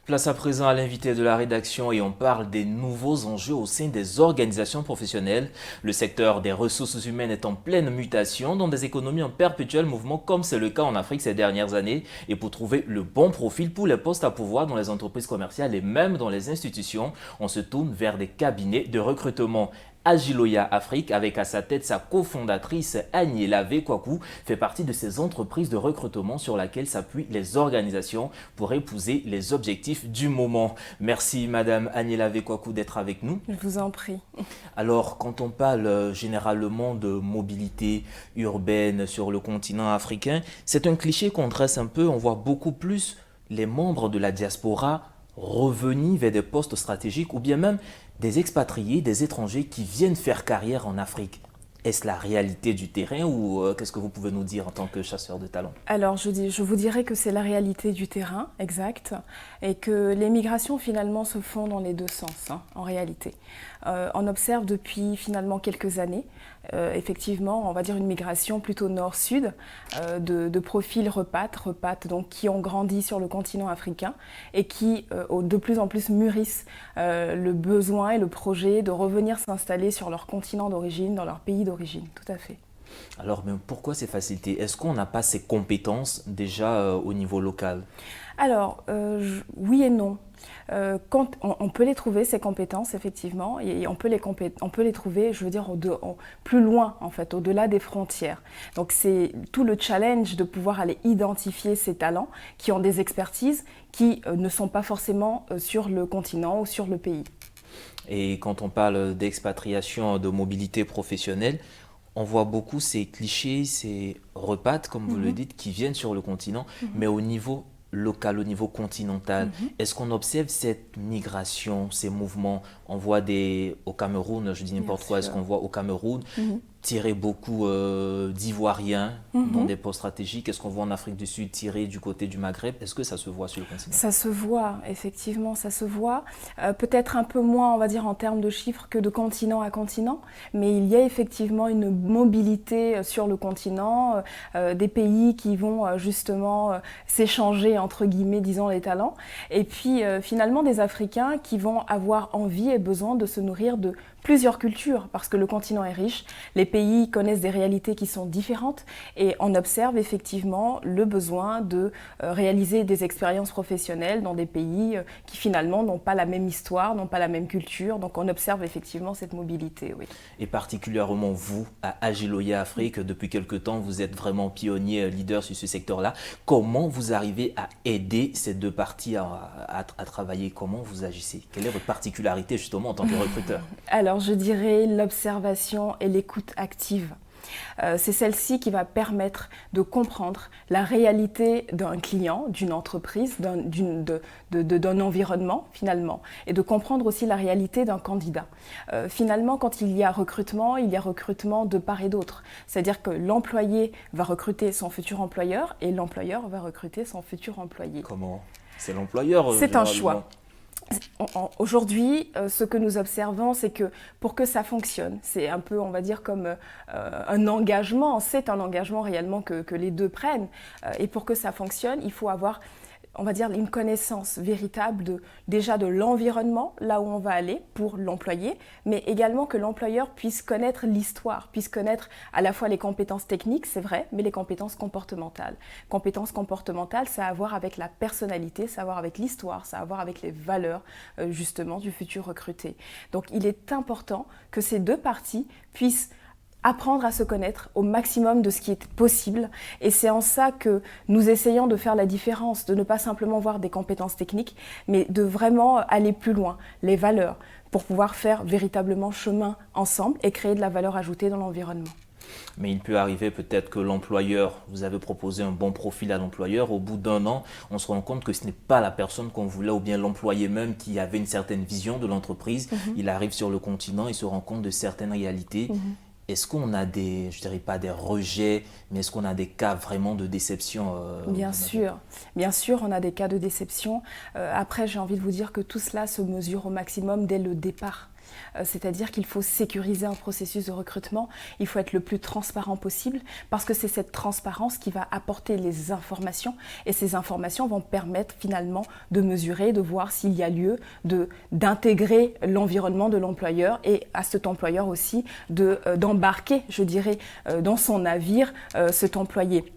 Place à présent à l'invité de la rédaction et on parle des nouveaux enjeux au sein des organisations professionnelles. Le secteur des ressources humaines est en pleine mutation dans des économies en perpétuel mouvement comme c'est le cas en Afrique ces dernières années. Et pour trouver le bon profil pour les postes à pouvoir dans les entreprises commerciales et même dans les institutions, on se tourne vers des cabinets de recrutement. Agiloya Afrique, avec à sa tête sa cofondatrice Agnella Vekwaku, fait partie de ces entreprises de recrutement sur lesquelles s'appuient les organisations pour épouser les objectifs du moment. Merci Madame Agnella Vekwaku d'être avec nous. Je vous en prie. Alors, quand on parle généralement de mobilité urbaine sur le continent africain, c'est un cliché qu'on dresse un peu, on voit beaucoup plus les membres de la diaspora revenir vers des postes stratégiques ou bien même des expatriés, des étrangers qui viennent faire carrière en Afrique. Est-ce la réalité du terrain ou qu'est-ce que vous pouvez nous dire en tant que chasseur de talents? Alors, je vous dirais que c'est la réalité du terrain, exact, et que les migrations finalement se font dans les deux sens, hein, en réalité. On observe depuis finalement quelques années, effectivement, on va dire une migration plutôt nord-sud, de profils repates donc qui ont grandi sur le continent africain et qui de plus en plus mûrissent le besoin et le projet de revenir s'installer sur leur continent d'origine, dans leur pays d'origine, tout à fait. Alors, mais pourquoi ces facilités? Est-ce qu'on n'a pas ces compétences déjà au niveau local? Alors, oui et non. Quand on peut les trouver, ces compétences, effectivement, et on peut les trouver, je veux dire, plus loin, en fait, au-delà des frontières. Donc, c'est tout le challenge de pouvoir aller identifier ces talents qui ont des expertises qui ne sont pas forcément sur le continent ou sur le pays. Et quand on parle d'expatriation, de mobilité professionnelle, on voit beaucoup ces clichés, ces repattes, comme vous le dites, qui viennent sur le continent, mais au niveau local, au niveau continental, est-ce qu'on observe cette migration, ces mouvements? On voit au Cameroun, je dis Bien n'importe quoi, est-ce sûr. qu'on voit au Cameroun tirer beaucoup d'Ivoiriens dans des postes stratégiques? Est-ce qu'on voit en Afrique du Sud tirer du côté du Maghreb? Est-ce que ça se voit sur le continent? Ça se voit, effectivement, ça se voit. Peut-être un peu moins, on va dire, en termes de chiffres que de continent à continent, mais il y a effectivement une mobilité sur le continent, des pays qui vont justement s'échanger, entre guillemets, disons, les talents, et puis finalement des Africains qui vont avoir envie et besoin de se nourrir de plusieurs cultures, parce que le continent est riche, les pays connaissent des réalités qui sont différentes, et on observe effectivement le besoin de réaliser des expériences professionnelles dans des pays qui finalement n'ont pas la même histoire, n'ont pas la même culture, donc on observe effectivement cette mobilité, oui. Et particulièrement vous, à Agiloya Afrique, depuis quelque temps, vous êtes vraiment pionnier, leader sur ce secteur-là. Comment vous arrivez à aider ces deux parties à travailler? Comment vous agissez? Quelle est votre particularité justement en tant que recruteur? Alors je dirais l'observation et l'écoute active. C'est celle-ci qui va permettre de comprendre la réalité d'un client, d'une entreprise, d'un environnement finalement, et de comprendre aussi la réalité d'un candidat. Finalement, quand il y a recrutement de part et d'autre. C'est-à-dire que l'employé va recruter son futur employeur et l'employeur va recruter son futur employé. Comment? C'est l'employeur C'est un généralement. choix. Aujourd'hui, ce que nous observons, c'est que pour que ça fonctionne, c'est un peu, on va dire, comme un engagement, c'est un engagement réellement que les deux prennent. Et pour que ça fonctionne, il faut avoir, on va dire, une connaissance véritable déjà de l'environnement, là où on va aller pour l'employé, mais également que l'employeur puisse connaître l'histoire, puisse connaître à la fois les compétences techniques, c'est vrai, mais les compétences comportementales. Compétences comportementales, ça a à voir avec la personnalité, ça a à voir avec l'histoire, ça a à voir avec les valeurs, justement, du futur recruté. Donc, il est important que ces deux parties puissent apprendre à se connaître au maximum de ce qui est possible. Et c'est en ça que nous essayons de faire la différence, de ne pas simplement voir des compétences techniques, mais de vraiment aller plus loin, les valeurs, pour pouvoir faire véritablement chemin ensemble et créer de la valeur ajoutée dans l'environnement. Mais il peut arriver peut-être que l'employeur, vous avez proposé un bon profil à l'employeur, au bout d'un an, on se rend compte que ce n'est pas la personne qu'on voulait ou bien l'employé même qui avait une certaine vision de l'entreprise. Il arrive sur le continent, il se rend compte de certaines réalités. Est-ce qu'on a des, je dirais pas des rejets, mais est-ce qu'on a des cas vraiment de déception Bien sûr, on a des cas de déception. Après, j'ai envie de vous dire que tout cela se mesure au maximum dès le départ. C'est-à-dire qu'il faut sécuriser un processus de recrutement, il faut être le plus transparent possible parce que c'est cette transparence qui va apporter les informations et ces informations vont permettre finalement de mesurer, de voir s'il y a lieu d'intégrer l'environnement de l'employeur et à cet employeur aussi d'embarquer, je dirais, dans son navire cet employé.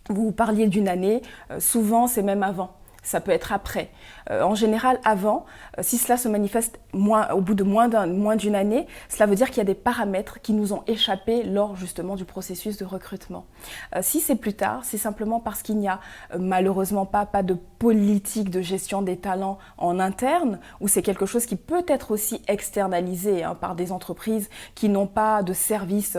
Vous parliez d'une année, souvent c'est même avant. Ça peut être après. En général, avant, si cela se manifeste au bout de moins d'une année, cela veut dire qu'il y a des paramètres qui nous ont échappé lors justement du processus de recrutement. Si c'est plus tard, c'est simplement parce qu'il n'y a malheureusement pas de politique de gestion des talents en interne, ou c'est quelque chose qui peut être aussi externalisé par des entreprises qui n'ont pas de service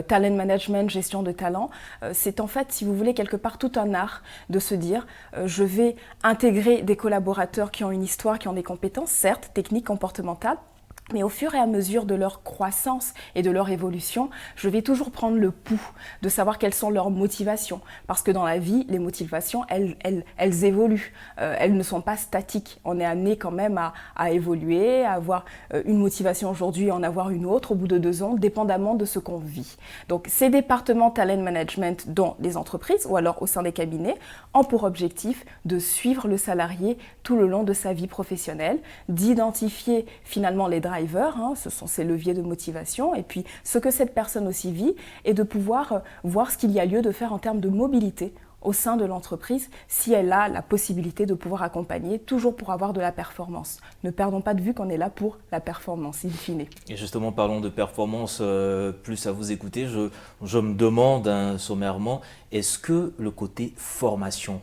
talent management, gestion de talent. C'est en fait, si vous voulez, quelque part tout un art de se dire je vais intégrer des collaborateurs qui ont une histoire, qui ont des compétences, certes, techniques, comportementales, mais au fur et à mesure de leur croissance et de leur évolution, je vais toujours prendre le pouls de savoir quelles sont leurs motivations. Parce que dans la vie, les motivations, elles évoluent. Elles ne sont pas statiques. On est amené quand même à évoluer, à avoir une motivation aujourd'hui, en avoir une autre au bout de 2 ans, dépendamment de ce qu'on vit. Donc, ces départements talent management dans les entreprises ou alors au sein des cabinets ont pour objectif de suivre le salarié tout le long de sa vie professionnelle, d'identifier finalement les drivers, ce sont ces leviers de motivation, et puis ce que cette personne aussi vit, et de pouvoir voir ce qu'il y a lieu de faire en termes de mobilité au sein de l'entreprise, si elle a la possibilité de pouvoir accompagner, toujours pour avoir de la performance. Ne perdons pas de vue qu'on est là pour la performance, in fine. Et justement, parlons de performance, plus à vous écouter, je me demande sommairement, est-ce que le côté formation,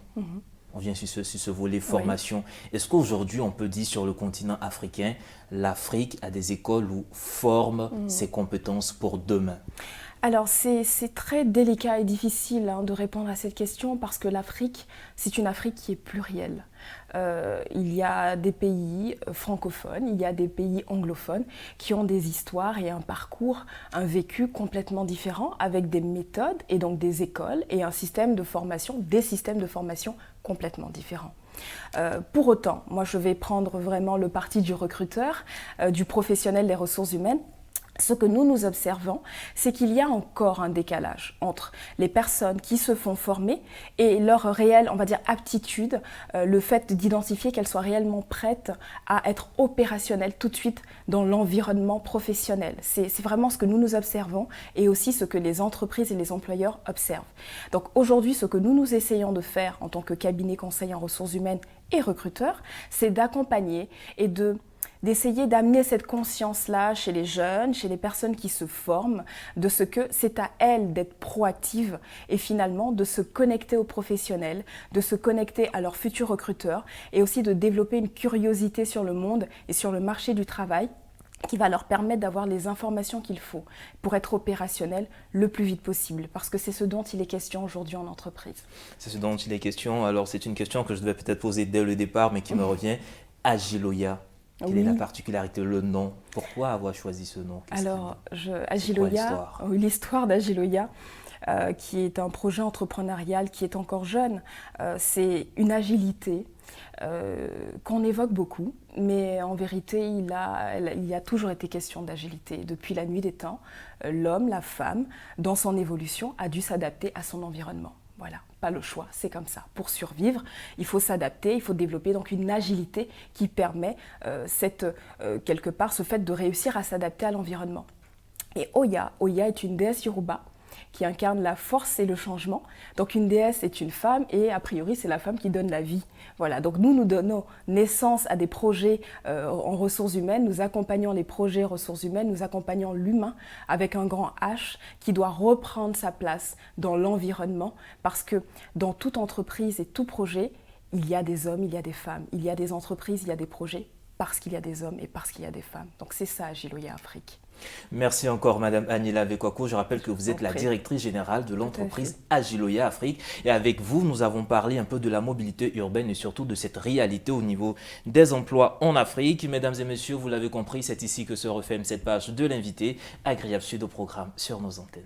on vient sur ce volet formation. Oui. Est-ce qu'aujourd'hui, on peut dire sur le continent africain, l'Afrique a des écoles où forme ses compétences pour demain? Alors, c'est très délicat et difficile de répondre à cette question parce que l'Afrique, c'est une Afrique qui est plurielle. Il y a des pays francophones, il y a des pays anglophones qui ont des histoires et un parcours, un vécu complètement différent avec des méthodes et donc des écoles et un système de formation, des systèmes de formation complètement différents. Pour autant, moi je vais prendre vraiment le parti du recruteur, du professionnel des ressources humaines. Ce que nous observons, c'est qu'il y a encore un décalage entre les personnes qui se font former et leur réelle, on va dire, aptitude, le fait d'identifier qu'elles soient réellement prêtes à être opérationnelles tout de suite dans l'environnement professionnel. C'est vraiment ce que nous observons et aussi ce que les entreprises et les employeurs observent. Donc aujourd'hui, ce que nous essayons de faire en tant que cabinet conseil en ressources humaines et recruteurs, c'est d'accompagner et d'essayer d'amener cette conscience-là chez les jeunes, chez les personnes qui se forment, de ce que c'est à elles d'être proactives et finalement de se connecter aux professionnels, de se connecter à leurs futurs recruteurs et aussi de développer une curiosité sur le monde et sur le marché du travail qui va leur permettre d'avoir les informations qu'il faut pour être opérationnel le plus vite possible, parce que c'est ce dont il est question aujourd'hui en entreprise. C'est ce dont il est question. Alors c'est une question que je devais peut-être poser dès le départ, mais qui me revient. Agiloya. Quelle est la particularité, le nom? Pourquoi avoir choisi ce nom? Alors, Agiloya, l'histoire d'Agiloya, qui est un projet entrepreneurial qui est encore jeune, c'est une agilité qu'on évoque beaucoup, mais en vérité, il y a toujours été question d'agilité. Depuis la nuit des temps, l'homme, la femme, dans son évolution, a dû s'adapter à son environnement. Voilà, pas le choix, c'est comme ça. Pour survivre, il faut s'adapter, il faut développer donc une agilité qui permet quelque part ce fait de réussir à s'adapter à l'environnement. Et Oya est une déesse Yoruba qui incarne la force et le changement. Donc une déesse est une femme et a priori c'est la femme qui donne la vie. Voilà, donc nous donnons naissance à des projets en ressources humaines, nous accompagnons les projets ressources humaines, nous accompagnons l'humain avec un grand H qui doit reprendre sa place dans l'environnement parce que dans toute entreprise et tout projet, il y a des hommes, il y a des femmes, il y a des entreprises, il y a des projets parce qu'il y a des hommes et parce qu'il y a des femmes. Donc c'est ça Agiloya Afrique. Merci encore Madame Aniela Vekwako. Je rappelle que vous êtes la directrice générale de l'entreprise Agiloya Afrique. Et avec vous, nous avons parlé un peu de la mobilité urbaine et surtout de cette réalité au niveau des emplois en Afrique. Mesdames et messieurs, vous l'avez compris, c'est ici que se referme cette page de l'invité. Agréable suite au programme sur nos antennes.